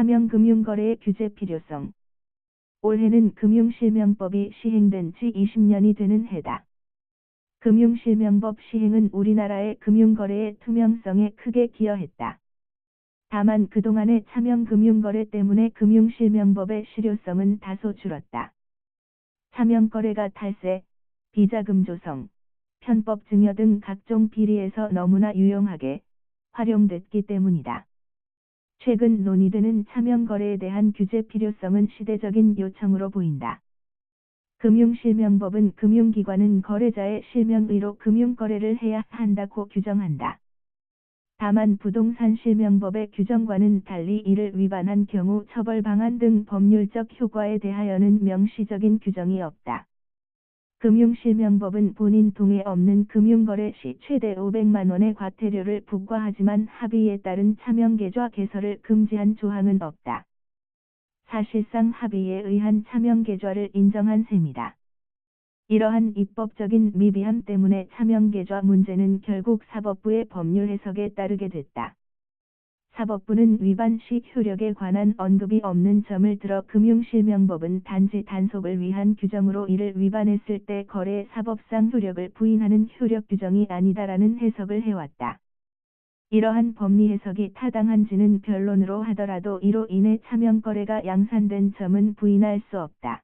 차명금융거래의 규제 필요성. 올해는 금융실명법이 시행된 지 20년이 되는 해다. 금융실명법 시행은 우리나라의 금융거래의 투명성에 크게 기여했다. 다만 그동안의 차명금융거래 때문에 금융실명법의 실효성은 다소 줄었다. 차명거래가 탈세, 비자금 조성, 편법 증여 등 각종 비리에서 너무나 유용하게 활용됐기 때문이다. 최근 논의되는 차명거래에 대한 규제 필요성은 시대적인 요청으로 보인다. 금융실명법은 금융기관은 거래자의 실명의로 금융거래를 해야 한다고 규정한다. 다만 부동산 실명법의 규정과는 달리 이를 위반한 경우 처벌 방안 등 법률적 효과에 대하여는 명시적인 규정이 없다. 금융실명법은 본인 동의 없는 금융거래 시 최대 500만 원의 과태료를 부과하지만 합의에 따른 차명계좌 개설을 금지한 조항은 없다. 사실상 합의에 의한 차명계좌를 인정한 셈이다. 이러한 입법적인 미비함 때문에 차명계좌 문제는 결국 사법부의 법률 해석에 따르게 됐다. 사법부는 위반 시 효력에 관한 언급이 없는 점을 들어 금융실명법은 단지 단속을 위한 규정으로 이를 위반했을 때 거래의 사법상 효력을 부인하는 효력 규정이 아니다라는 해석을 해왔다. 이러한 법리 해석이 타당한지는 변론으로 하더라도 이로 인해 차명거래가 양산된 점은 부인할 수 없다.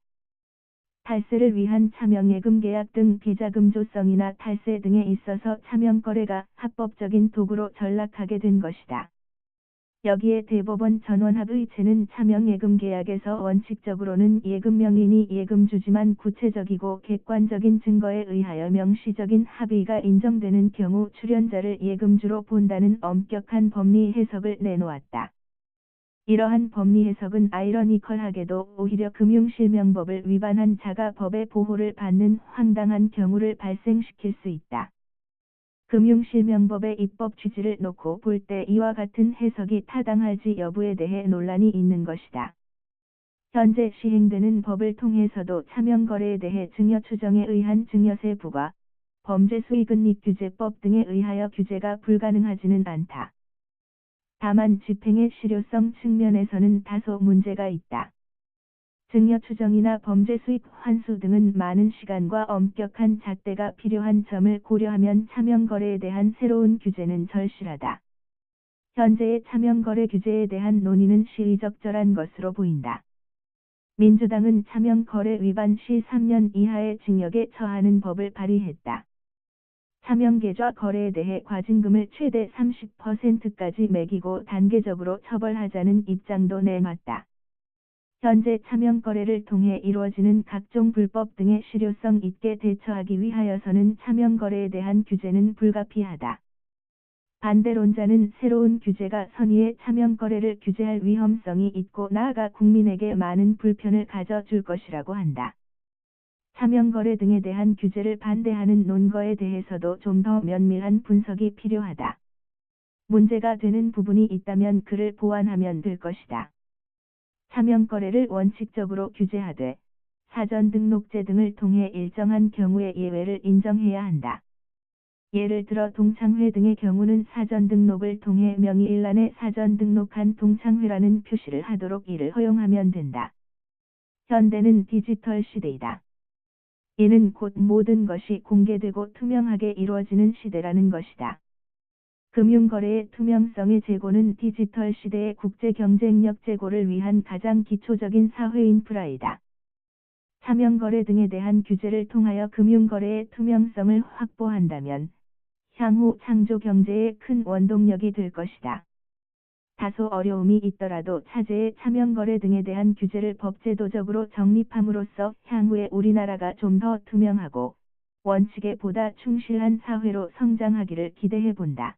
탈세를 위한 차명예금 계약 등 비자금 조성이나 탈세 등에 있어서 차명거래가 합법적인 도구로 전락하게 된 것이다. 여기에 대법원 전원합의체는 차명예금 계약에서 원칙적으로는 예금 명인이 예금주지만 구체적이고 객관적인 증거에 의하여 명시적인 합의가 인정되는 경우 출연자를 예금주로 본다는 엄격한 법리 해석을 내놓았다. 이러한 법리 해석은 아이러니컬하게도 오히려 금융실명법을 위반한 자가 법의 보호를 받는 황당한 경우를 발생시킬 수 있다. 금융실명법의 입법 취지를 놓고 볼 때 이와 같은 해석이 타당할지 여부에 대해 논란이 있는 것이다. 현재 시행되는 법을 통해서도 차명거래에 대해 증여 추정에 의한 증여세 부과, 범죄수익은닉규제법 등에 의하여 규제가 불가능하지는 않다. 다만 집행의 실효성 측면에서는 다소 문제가 있다. 증여 추정이나 범죄수익 환수 등은 많은 시간과 엄격한 잣대가 필요한 점을 고려하면 차명거래에 대한 새로운 규제는 절실하다. 현재의 차명거래 규제에 대한 논의는 시의적절한 것으로 보인다. 민주당은 차명거래 위반 시 3년 이하의 징역에 처하는 법을 발의했다. 차명계좌 거래에 대해 과징금을 최대 30%까지 매기고 단계적으로 처벌하자는 입장도 내놨다. 현재 차명거래를 통해 이루어지는 각종 불법 등의 실효성 있게 대처하기 위하여서는 차명거래에 대한 규제는 불가피하다. 반대론자는 새로운 규제가 선의의 차명거래를 규제할 위험성이 있고 나아가 국민에게 많은 불편을 가져줄 것이라고 한다. 차명거래 등에 대한 규제를 반대하는 논거에 대해서도 좀 더 면밀한 분석이 필요하다. 문제가 되는 부분이 있다면 그를 보완하면 될 것이다. 차명거래를 원칙적으로 규제하되 사전등록제 등을 통해 일정한 경우의 예외를 인정해야 한다. 예를 들어 동창회 등의 경우는 사전등록을 통해 명의일란에 사전등록한 동창회라는 표시를 하도록 이를 허용하면 된다. 현대는 디지털 시대이다. 이는 곧 모든 것이 공개되고 투명하게 이루어지는 시대라는 것이다. 금융거래의 투명성의 제고는 디지털 시대의 국제 경쟁력 제고를 위한 가장 기초적인 사회 인프라이다. 차명거래 등에 대한 규제를 통하여 금융거래의 투명성을 확보한다면 향후 창조 경제에 큰 원동력이 될 것이다. 다소 어려움이 있더라도 차제의 차명거래 등에 대한 규제를 법제도적으로 정립함으로써 향후에 우리나라가 좀 더 투명하고 원칙에 보다 충실한 사회로 성장하기를 기대해 본다.